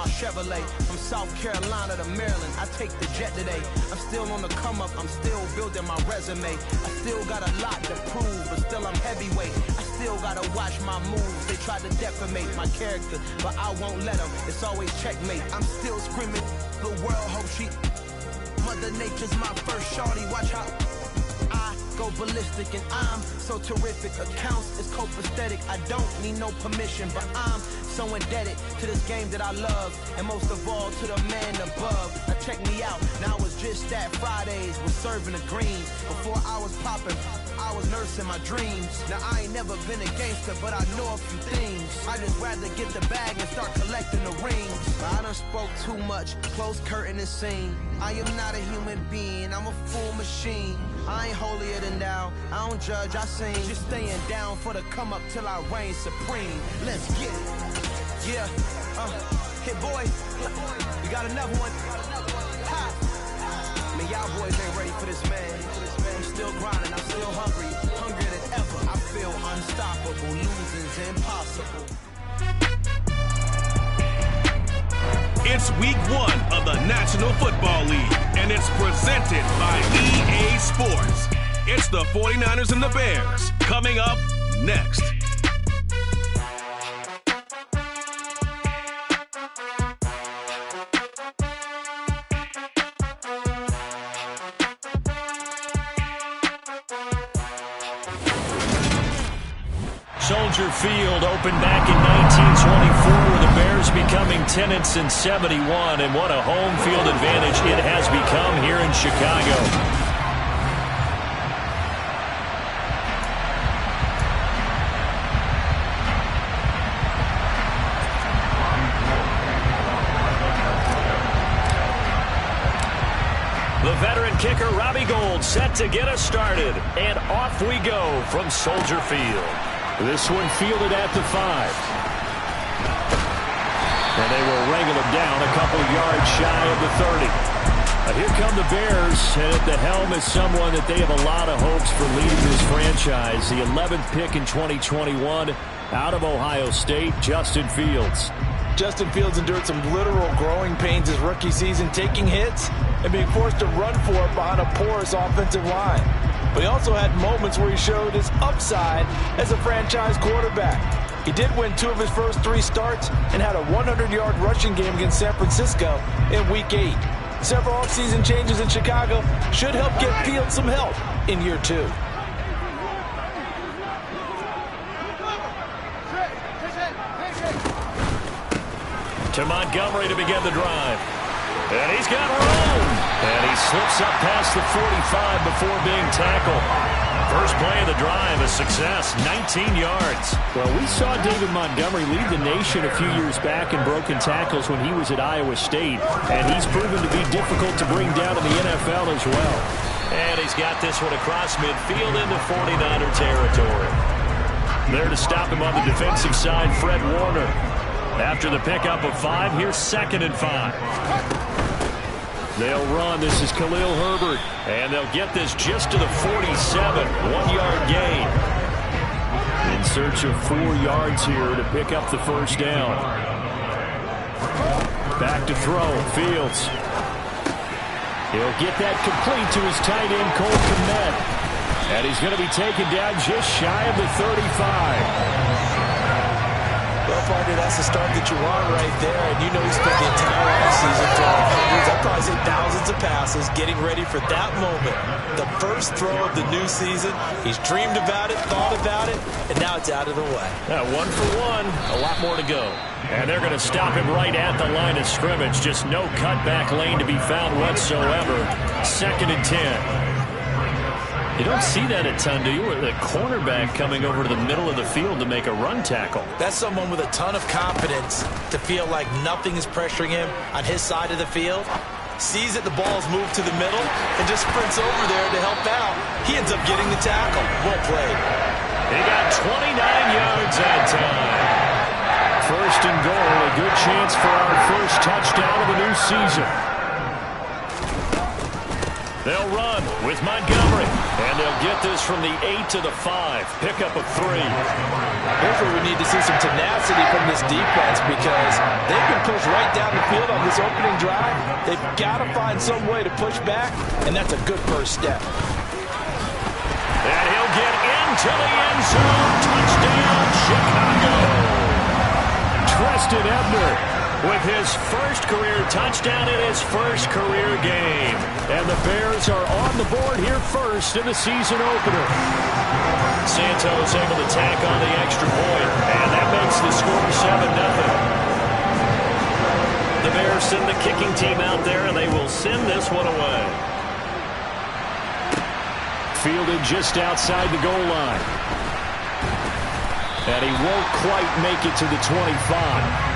Chevrolet. From South Carolina to Maryland, I take the jet today. I'm still on the come up, I'm still building my resume. I still got a lot to prove, but still I'm heavyweight. I still gotta watch my moves. They try to defamate my character, but I won't let them. It's always checkmate. I'm still screaming, the world hope she. Mother Nature's my first shorty, watch how I go ballistic, and I'm so terrific. Accounts is copacetic. I don't need no permission, but I'm so indebted to this game that I love, and most of all to the man above. Now check me out, now it's just that Fridays was serving the greens. Before I was popping, I was nursing my dreams. Now I ain't never been a gangster, but I know a few things. I just rather get the bag and start collecting the rings. I done spoke too much, close curtain and scene. I am not a human being, I'm a full machine. I ain't holier than thou, I don't judge, I sing. Just staying down for the come up till I reign supreme. Let's get it. Yeah, hit boy, we got another one. Ha. Man, y'all boys ain't ready for this, man. I'm still grinding, I'm still hungry, hungrier than ever. I feel unstoppable, losing's impossible. It's week 1 of the National Football League, and it's presented by EA Sports. It's the 49ers and the Bears coming up next. Soldier Field opened back in 1924 with the Bears becoming tenants in 71, and what a home field advantage it has become here in Chicago. The veteran kicker Robbie Gould set to get us started, and off we go from Soldier Field. This one fielded at the 5. And they will wrangle him down a couple yards shy of the 30. Here come the Bears, and at the helm is someone that they have a lot of hopes for leading this franchise. The 11th pick in 2021 out of Ohio State, Justin Fields. Justin Fields endured some literal growing pains his rookie season, taking hits and being forced to run for it behind a porous offensive line. But he also had moments where he showed his upside as a franchise quarterback. He did win 2 of his first 3 starts and had a 100-yard rushing game against San Francisco in Week 8. Several offseason changes in Chicago should help get Fields some help in year 2. To Montgomery to begin the drive. And he's got room. And he slips up past the 45 before being tackled. First play of the drive, a success, 19 yards. Well, we saw David Montgomery lead the nation a few years back in broken tackles when he was at Iowa State. And he's proven to be difficult to bring down in the NFL as well. And he's got this one across midfield into 49er territory. There to stop him on the defensive side, Fred Warner. After the pickup of 5, here's 2nd and 5. They'll run. This is Khalil Herbert. And they'll get this just to the 47. 1-yard gain. In search of 4 yards here to pick up the first down. Back to throw. Fields. He'll get that complete to his tight end, Cole Kmet. And he's going to be taken down just shy of the 35. Well, partner, that's the start that you want right there. And you know he spent the entire offseason throwing hundreds, I'd probably say thousands of passes, getting ready for that moment. The first throw of the new season. He's dreamed about it, thought about it, and now it's out of the way. 1 for 1, a lot more to go. And they're going to stop him right at the line of scrimmage. Just no cutback lane to be found whatsoever. 2nd and 10. You don't see that a ton, do you? With a cornerback coming over to the middle of the field to make a run tackle. That's someone with a ton of confidence to feel like nothing is pressuring him on his side of the field. Sees that the ball's moved to the middle and just sprints over there to help out. He ends up getting the tackle. Well played. He got 29 yards that time. 1st and goal, a good chance for our first touchdown of the new season. They'll run with Montgomery. And they'll get this from the 8 to the 5. Pickup of 3. Here's where we need to see some tenacity from this defense because they've been pushed right down the field on this opening drive. They've got to find some way to push back, and that's a good first step. And he'll get into the end zone. Touchdown, Chicago. Treston Ebner with his first career touchdown in his first career game. And the Bears are on the board here first in the season opener. Santos able to tack on the extra point, and that makes the score 7-0. The Bears send the kicking team out there, and they will send this one away. Fielded just outside the goal line. And he won't quite make it to the 25.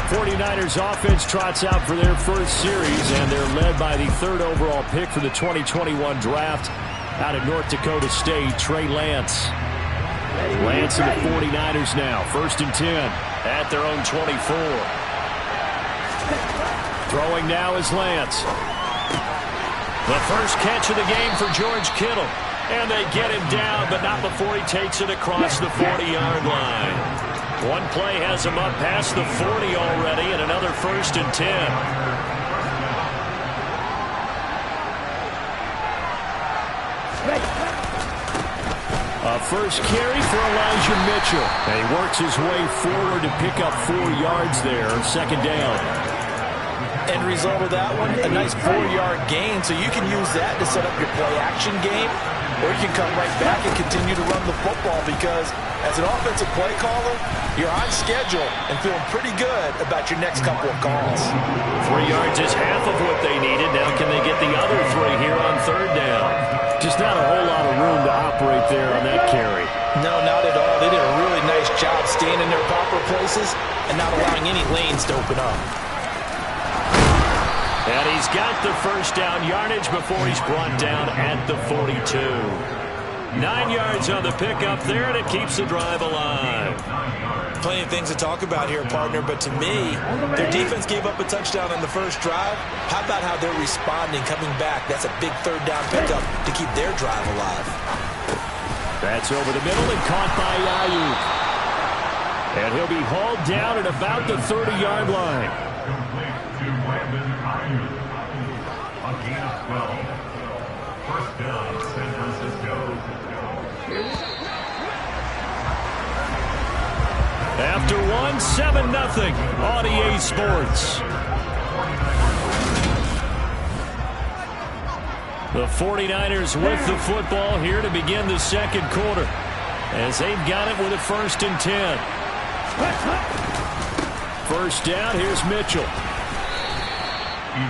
49ers offense trots out for their first series, and they're led by the 3rd overall pick for the 2021 draft out of North Dakota State, Trey Lance. Lance and the 49ers now, 1st and 10 at their own 24. Throwing now is Lance. The first catch of the game for George Kittle. And they get him down, but not before he takes it across the 40-yard line. One play has him up past the 40 already, and another 1st and 10. A first carry for Elijah Mitchell. And he works his way forward to pick up 4 yards there, 2nd down. End result of that one, a nice 4-yard gain, so you can use that to set up your play-action game, or you can come right back and continue to run the football because as an offensive play caller, you're on schedule and feeling pretty good about your next couple of calls. 3 yards is half of what they needed. Now can they get the other 3 here on 3rd down? Just not a whole lot of room to operate there on that carry. No, not at all. They did a really nice job staying in their proper places and not allowing any lanes to open up. And he's got the first down yardage before he's brought down at the 42. 9 yards on the pickup there, and it keeps the drive alive. Plenty of things to talk about here, partner, but to me, their defense gave up a touchdown on the first drive. How about how they're responding, coming back? That's a big 3rd down pickup to keep their drive alive. That's over the middle and caught by Ayuk. And he'll be hauled down at about the 30-yard line. First down, San Francisco. After one, 7-0 on EA Sports. The 49ers with the football here to begin the 2nd quarter as they've got it with a 1st and 10. First down, here's Mitchell.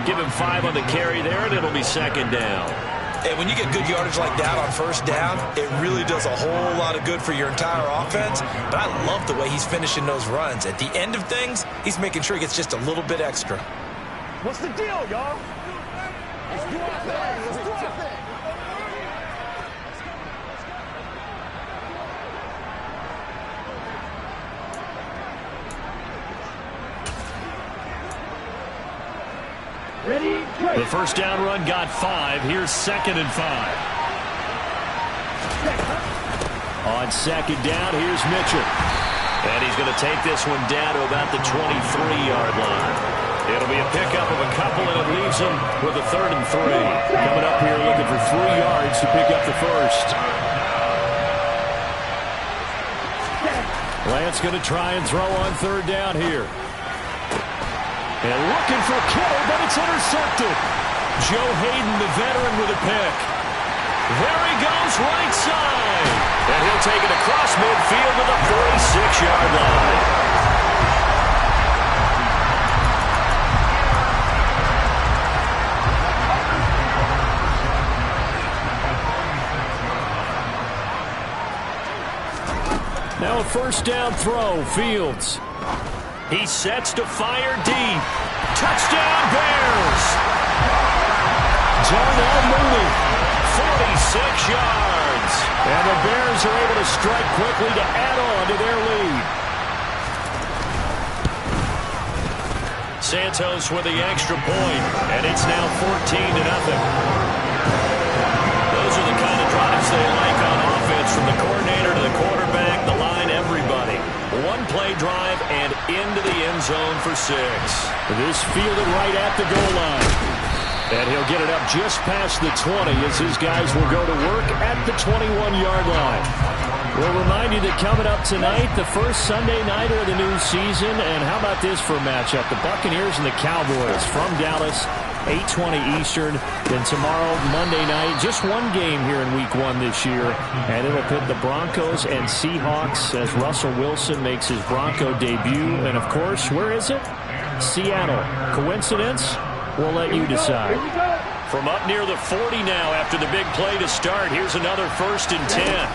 Give him 5 on the carry there, and it'll be 2nd down. And when you get good yardage like that on 1st down, it really does a whole lot of good for your entire offense. But I love the way he's finishing those runs. At the end of things, he's making sure he gets just a little bit extra. What's the deal, y'all? Let's do our thing. Let's do our thing. The first down run got 5. Here's 2nd and 5. On 2nd down, here's Mitchell. And he's going to take this one down to about the 23-yard line. It'll be a pickup of a couple, and it leaves him with a 3rd and 3. Coming up here looking for 3 yards to pick up the first. Lance going to try and throw on 3rd down here. And looking for Kittle, but it's intercepted. Joe Hayden, the veteran, with a pick. There he goes, right side. And he'll take it across midfield to the 46-yard line. Now a first down throw, Fields. He sets to fire deep. Touchdown, Bears! Darnell Mooney, 46 yards. And the Bears are able to strike quickly to add on to their lead. Santos with the extra point, and it's now 14-0. Those are the kind of drives they like on offense, from the coordinator to the quarterback, the line, everybody. One-play drive and into the end zone for 6. This fielded right at the goal line. And he'll get it up just past the 20 as his guys will go to work at the 21-yard line. We'll remind you that coming up tonight, the first Sunday nighter of the new season. And how about this for a matchup? The Buccaneers and the Cowboys from Dallas, 8:20 Eastern. Then tomorrow, Monday night, just one game here in Week 1 this year. And it'll pit the Broncos and Seahawks as Russell Wilson makes his Bronco debut. And, of course, where is it? Seattle. Coincidence? We'll let you decide. From up near the 40 now after the big play to start, here's another 1st and 10.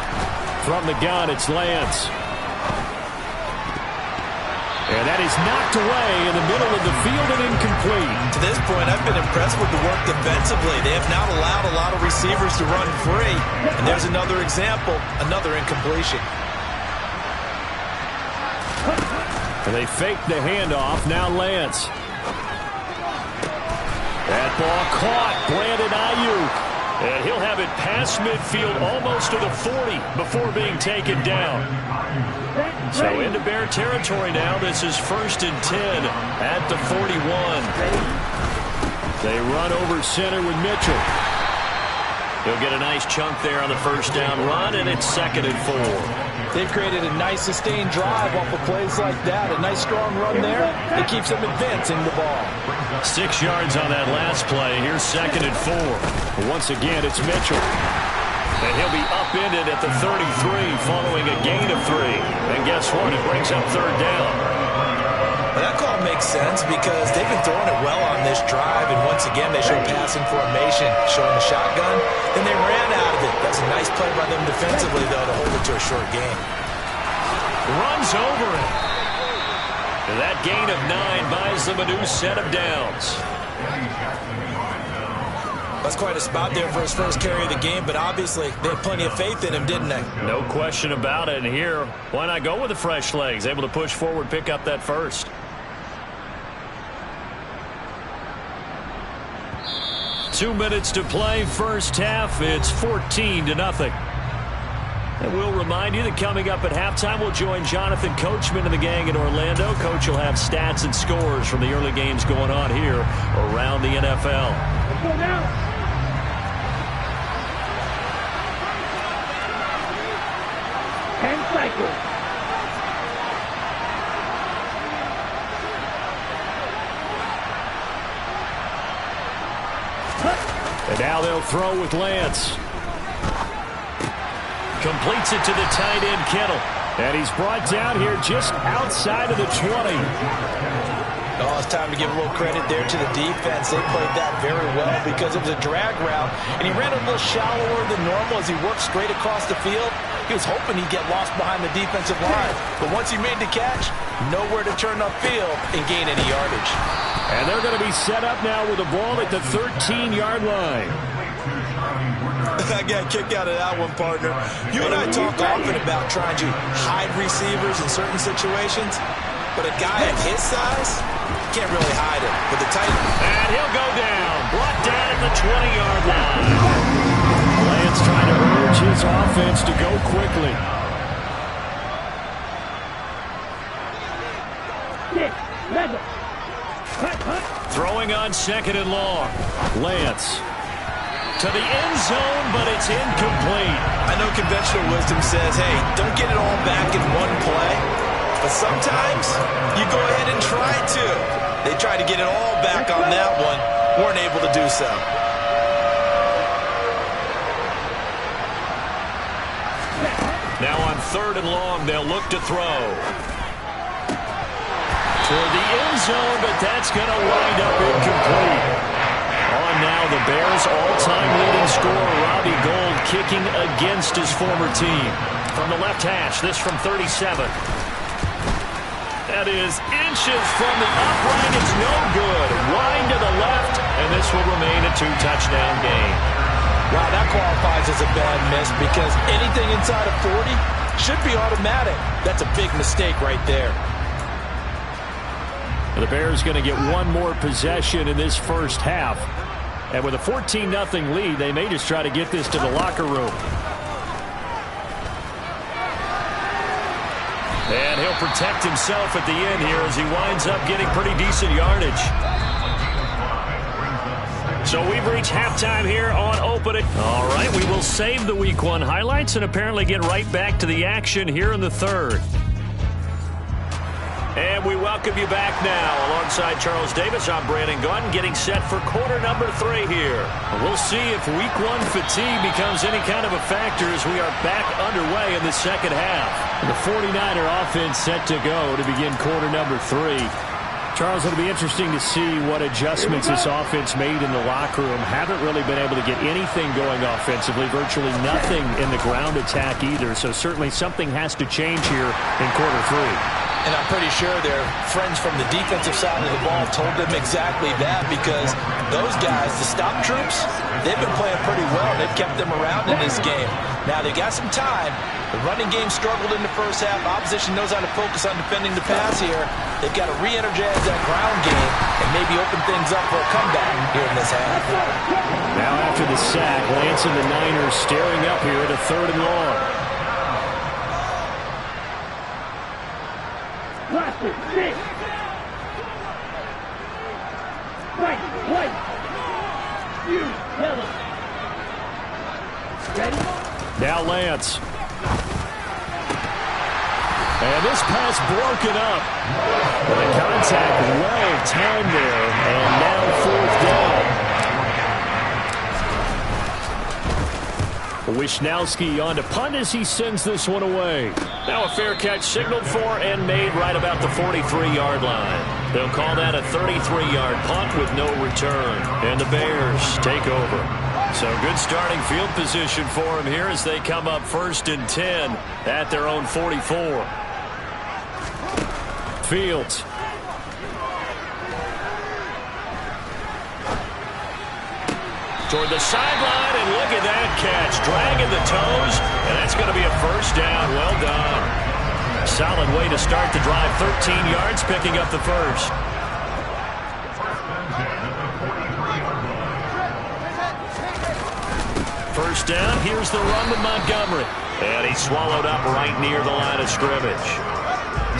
From the gun, it's Lance. And that is knocked away in the middle of the field and incomplete. To this point, I've been impressed with the work defensively. They have not allowed a lot of receivers to run free. And there's another example, another incompletion. And they fake the handoff. Now Lance. That ball caught. Brandon Ayuk. And he'll have it past midfield almost to the 40 before being taken down. So into Bear territory now. This is 1st and 10 at the 41. They run over center with Mitchell. He'll get a nice chunk there on the 1st down run, and it's 2nd and 4. They've created a nice sustained drive off of plays like that. A nice strong run there. It keeps them advancing the ball. 6 yards on that last play. Here's 2nd and 4. Once again, it's Mitchell. And he'll be upended at the 33 following a gain of 3. And guess what? It brings up 3rd down. Well, that call makes sense because they've been throwing it well on this drive. And once again, they showed passing formation, showing the shotgun. Then they ran out of it. That's a nice play by them defensively, though, to hold it to a short gain. Runs over it. And that gain of 9 buys them a new set of downs. That's quite a spot there for his first carry of the game, but obviously they had plenty of faith in him, didn't they? No question about it. And here, why not go with the fresh legs? Able to push forward, pick up that first. Two minutes to play, first half. It's 14-0. And we'll remind you that coming up at halftime, we'll join Jonathan Coachman and the gang in Orlando. Coach will have stats and scores from the early games going on here around the NFL. Let's go now. Cycle. And now they'll throw with Lance. Completes it to the tight end, Kittle. And he's brought down here just outside of the 20. Oh, it's time to give a little credit there to the defense. They played that very well because it was a drag route, and he ran a little shallower than normal as he worked straight across the field. He was hoping he'd get lost behind the defensive line, but once he made the catch, nowhere to turn upfield and gain any yardage. And they're going to be set up now with the ball at the 13-yard line. I got a kick out of that one, partner. You and I talk often about trying to hide receivers in certain situations, but a guy at his size can't really hide it with the tight end. And he'll go down. Brought down at the 20-yard line. Lance trying to urge his offense to go quickly. Throwing on 2nd and long. Lance. To the end zone, but it's incomplete. I know conventional wisdom says, hey, don't get it all back in one play. But sometimes you go ahead and try to. They tried to get it all back on that one. Weren't able to do so. Now on 3rd and long, they'll look to throw. Toward the end zone, but that's going to wind up incomplete. On now, the Bears' all-time leading scorer, Robbie Gould, kicking against his former team. From the left hash, this from 37. That is inches from the upright. It's no good. Wide to the left, and this will remain a 2-touchdown game. Wow, that qualifies as a bad miss because anything inside of 40 should be automatic. That's a big mistake right there. The Bears going to get one more possession in this first half. And with a 14-0 lead, they may just try to get this to the locker room. And he'll protect himself at the end here as he winds up getting pretty decent yardage. So we've reached halftime here on opening. All right, we will save the Week 1 highlights and apparently get right back to the action here in the third. And we welcome you back now. Alongside Charles Davis, I'm Brandon Gunn, getting set for quarter number 3 here. We'll see if Week 1 fatigue becomes any kind of a factor as we are back underway in the second half. The 49er offense set to go to begin quarter number 3. Charles, it'll be interesting to see what adjustments this offense made in the locker room. Haven't really been able to get anything going offensively, virtually nothing in the ground attack either. So certainly something has to change here in quarter 3. And I'm pretty sure their friends from the defensive side of the ball told them exactly that, because those guys, the stop troops, they've been playing pretty well. They've kept them around in this game. Now, they got some time. The running game struggled in the first half. Opposition knows how to focus on defending the pass here. They've got to re-energize that ground game and maybe open things up for a comeback here in this half. Now after the sack, Lance and the Niners staring up here at a 3rd and long. White. You, yellow. Ready? Now Lance. And this pass broken up. The contact well timed there. And now 4th down. Wisnowski on to punt as he sends this one away. Now a fair catch signaled for and made right about the 43-yard line. They'll call that a 33-yard punt with no return. And the Bears take over. So good starting field position for them here as they come up 1st and 10 at their own 44. Fields. Toward the sideline, and look at that catch. Dragging the toes, and that's going to be a 1st down. Well done. Solid way to start the drive. 13 yards, picking up the 1st. First down, here's the run with Montgomery. And he's swallowed up right near the line of scrimmage.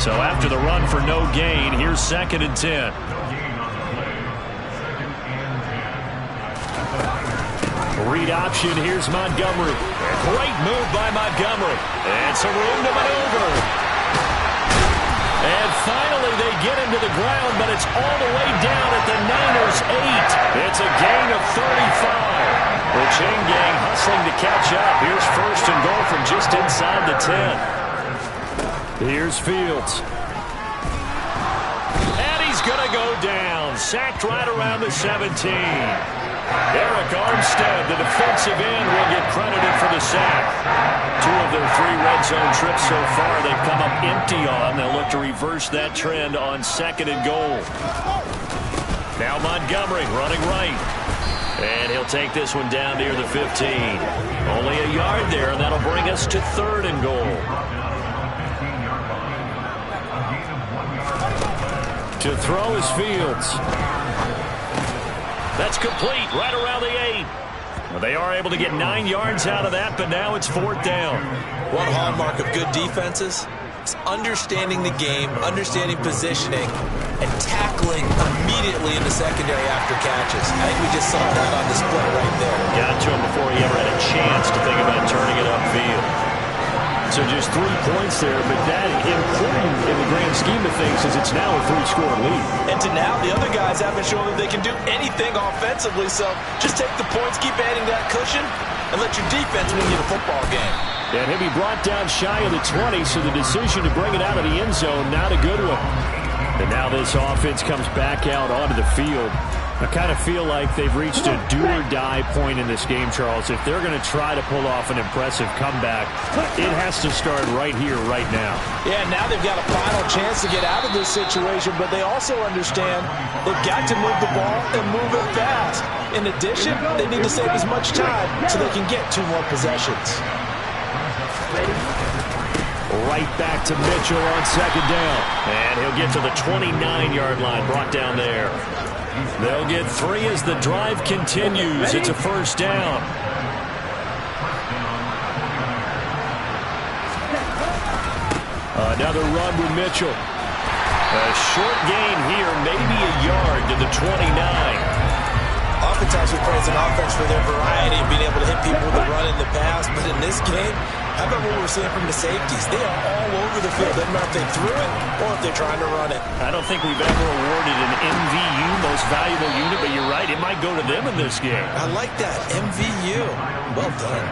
So after the run for no gain, here's 2nd and 10. Read option, here's Montgomery. Great move by Montgomery. And some room to maneuver. And finally they get him to the ground, but it's all the way down at the Niners' 8. It's a gain of 35. The chain gang hustling to catch up. Here's 1st and goal from just inside the 10. Here's Fields. And he's going to go down. Sacked right around the 17. Eric Armstead, the defensive end, will get credited for the sack. 2 of their 3 red zone trips so far they've come up empty on. They'll look to reverse that trend on 2nd and goal. Now Montgomery running right. And he'll take this one down near the 15. Only a yard there, and that'll bring us to 3rd and goal. To throw is Fields. That's complete right around the 8. Well, they are able to get 9 yards out of that, but now it's 4th down. One hallmark of good defenses is understanding the game, understanding positioning, and tackling immediately in the secondary after catches. I think we just saw that on display right there. Got to him before he ever had a chance to think about turning it upfield. So just 3 points there, but that important in the grand scheme of things is it's now a 3-score lead. And to now, the other guys haven't shown that they can do anything offensively, so just take the points, keep adding that cushion, and let your defense win you the football game. And he'll be brought down shy of the 20, so the decision to bring it out of the end zone, not a good one. And now this offense comes back out onto the field. I kind of feel like they've reached a do-or-die point in this game, Charles. If they're going to try to pull off an impressive comeback, it has to start right here, right now. Yeah, now they've got a final chance to get out of this situation, but they also understand they've got to move the ball and move it fast. In addition, they need to save as much time so they can get 2 more possessions. Right back to Mitchell on 2nd down. And he'll get to the 29-yard line, brought down there. They'll get 3 as the drive continues. It's a first down. Another run with Mitchell. A short gain here, maybe a yard to the 29. Oftentimes we praise an offense for their variety and being able to hit people with a run in the past, but in this game, how about what we're seeing from the safeties? They are all over the field. Doesn't matter if they threw it or if they're trying to run it. I don't think we've ever awarded an MVU, most valuable unit, but you're right, it might go to them in this game. I like that, MVU. Well done.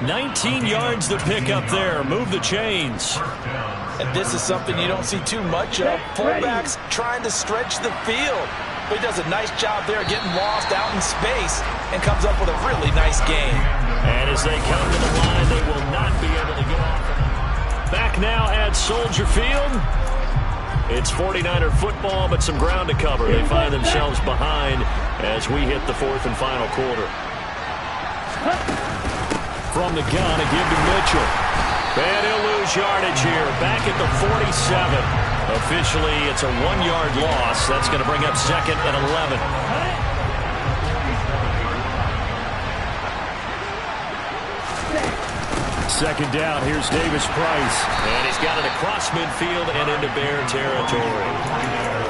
19 yards to pick up there. Move the chains. And this is something you don't see too much of. Fullbacks trying to stretch the field. But he does a nice job there getting lost out in space and comes up with a really nice gain. And as they come to the line, they will not be able to get off. Back now at Soldier Field. It's 49er football, but some ground to cover. They find themselves behind as we hit the 4th and final quarter. From the gun, a give to Mitchell. And he'll lose yardage here. Back at the 47. Officially, it's a 1-yard loss. That's going to bring up 2nd and 11. Second down, here's Davis Price. And he's got it across midfield and into Bear territory.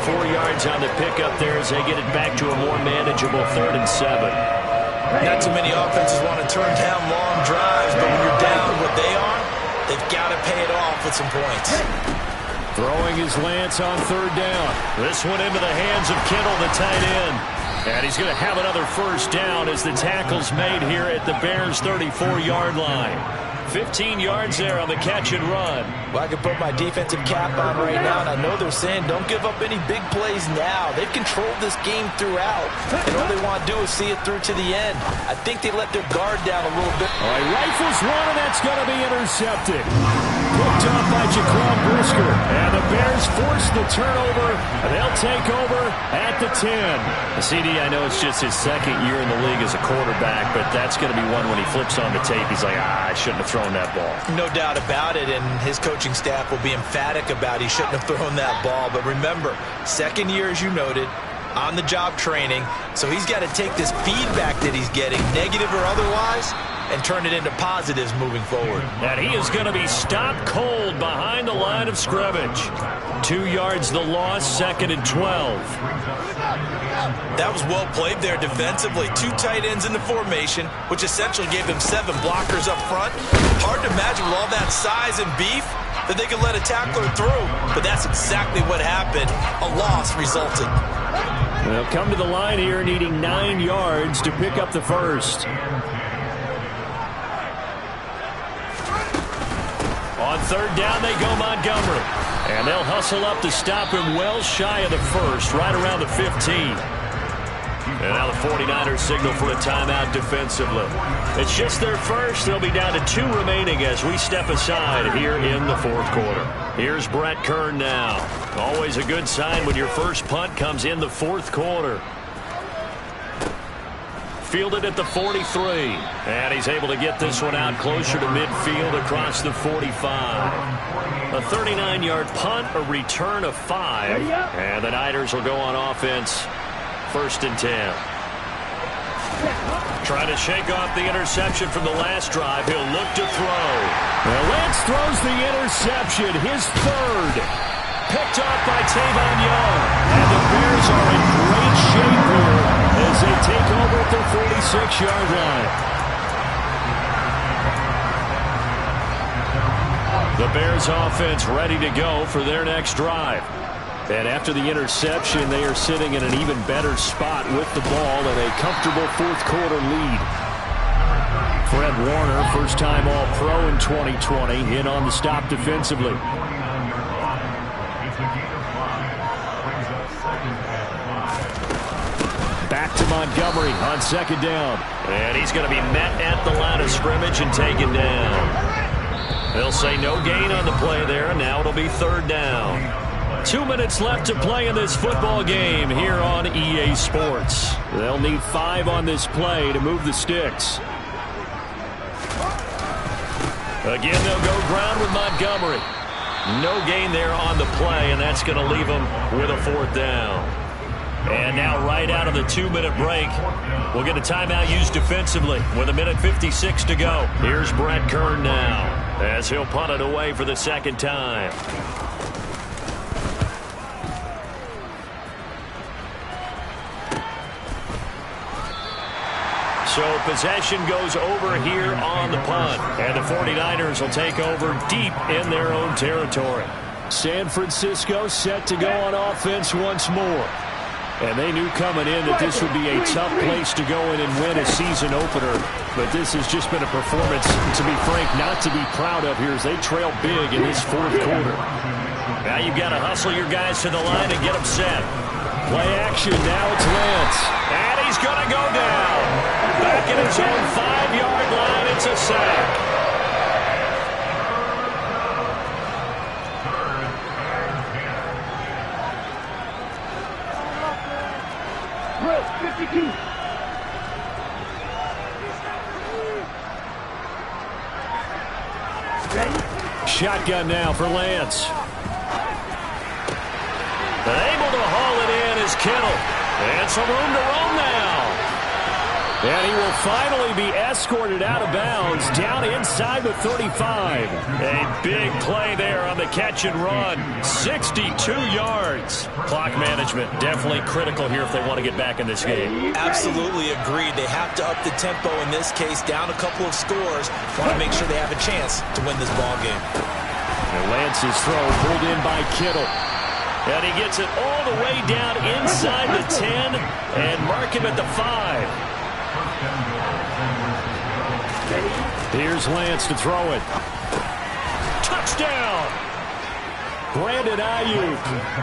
4 yards on the pickup there as they get it back to a more manageable 3rd and 7. Not too many offenses want to turn down long drives, but when you're down what they are, they've got to pay it off with some points. Throwing his Lance on 3rd down. This one into the hands of Kittle, the tight end. And he's going to have another first down as the tackle's made here at the Bears' 34-yard line. 15 yards there on the catch and run. Well, I can put my defensive cap on right now, and I know they're saying don't give up any big plays now. They've controlled this game throughout, and all they want to do is see it through to the end. I think they let their guard down a little bit. All right, rifles one, and that's going to be intercepted. Picked up by Jaquan Brisker. And the Bears force the turnover, and they'll take over at the 10. CD, I know it's just his 2nd year in the league as a quarterback, but that's going to be one when he flips on the tape, he's like, I shouldn't have thrown that ball. No doubt about it, and his coaching staff will be emphatic about he shouldn't have thrown that ball. But remember, 2nd year, as you noted, on-the-job training, so he's got to take this feedback that he's getting, negative or otherwise, and turn it into positives moving forward. And he is going to be stopped cold behind the line of scrimmage. 2 yards the loss, 2nd and 12. That was well played there defensively. 2 tight ends in the formation, which essentially gave them 7 blockers up front. Hard to imagine with all that size and beef that they could let a tackler through, but that's exactly what happened. A loss resulted. They'll come to the line here needing 9 yards to pick up the first. On 3rd down, they go Montgomery. And they'll hustle up to stop him well shy of the first, right around the 15. And now the 49ers signal for a timeout defensively. It's just their first. They'll be down to 2 remaining as we step aside here in the 4th quarter. Here's Brett Kern now. Always a good sign when your first punt comes in the 4th quarter. Fielded at the 43. And he's able to get this one out closer to midfield across the 45. A 39-yard punt, a return of 5. And the Niners will go on offense. 1st and 10. Trying to shake off the interception from the last drive. He'll look to throw. Well, Lance throws the interception, his 3rd. Picked off by Tavon Young. And the Bears are in great shape here as they take over at their 46-yard line. The Bears offense ready to go for their next drive. And after the interception, they are sitting in an even better spot with the ball and a comfortable 4th quarter lead. Fred Warner, first-time All-Pro in 2020, in on the stop defensively. Back to Montgomery on 2nd down. And he's going to be met at the line of scrimmage and taken down. They'll say no gain on the play there, and now it'll be 3rd down. 2 minutes left to play in this football game here on EA Sports. They'll need 5 on this play to move the sticks. Again, they'll go ground with Montgomery. No gain there on the play, and that's going to leave them with a 4th down. And now right out of the 2-minute break, we'll get a timeout used defensively with 1:56 to go. Here's Brett Kern now as he'll punt it away for the second time. So possession goes over here on the punt. And the 49ers will take over deep in their own territory. San Francisco set to go on offense once more. And they knew coming in that this would be a tough place to go in and win a season opener. But this has just been a performance, to be frank, not to be proud of here as they trail big in this fourth quarter. Now you've got to hustle your guys to the line and get them set. Play action, now it's Lance. And he's going to go down. Back at his own 5-yard line, it's a sack. Shotgun now for Lance. Able to haul it in is Kittle. And some room to roam now. And he will finally be escorted out of bounds down inside the 35. A big play there on the catch and run. 62 yards. Clock management definitely critical here if they want to get back in this game. Absolutely agreed. They have to up the tempo in this case, down a couple of scores. Want to make sure they have a chance to win this ball game. And Lance's throw pulled in by Kittle. And he gets it all the way down inside the 10 and mark him at the 5. Here's Lance to throw it. Touchdown! Brandon Ayuk.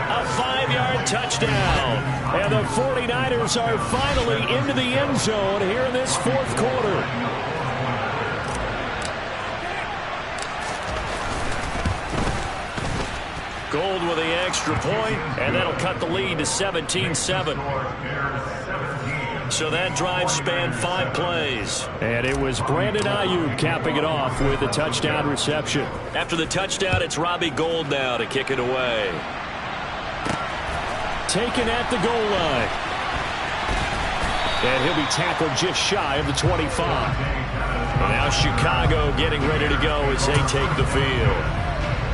A 5-yard touchdown. And the 49ers are finally into the end zone here in this fourth quarter. Gold with the extra point, and that'll cut the lead to 17-7. So that drive spanned 5 plays. And it was Brandon Ayuk capping it off with a touchdown reception. After the touchdown, it's Robbie Gould now to kick it away. Taken at the goal line. And he'll be tackled just shy of the 25. Now Chicago getting ready to go as they take the field.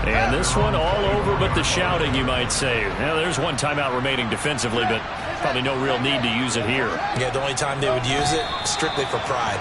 And this one all over but the shouting, you might say. Now, there's one timeout remaining defensively, but probably no real need to use it here. Yeah, the only time they would use it, strictly for pride.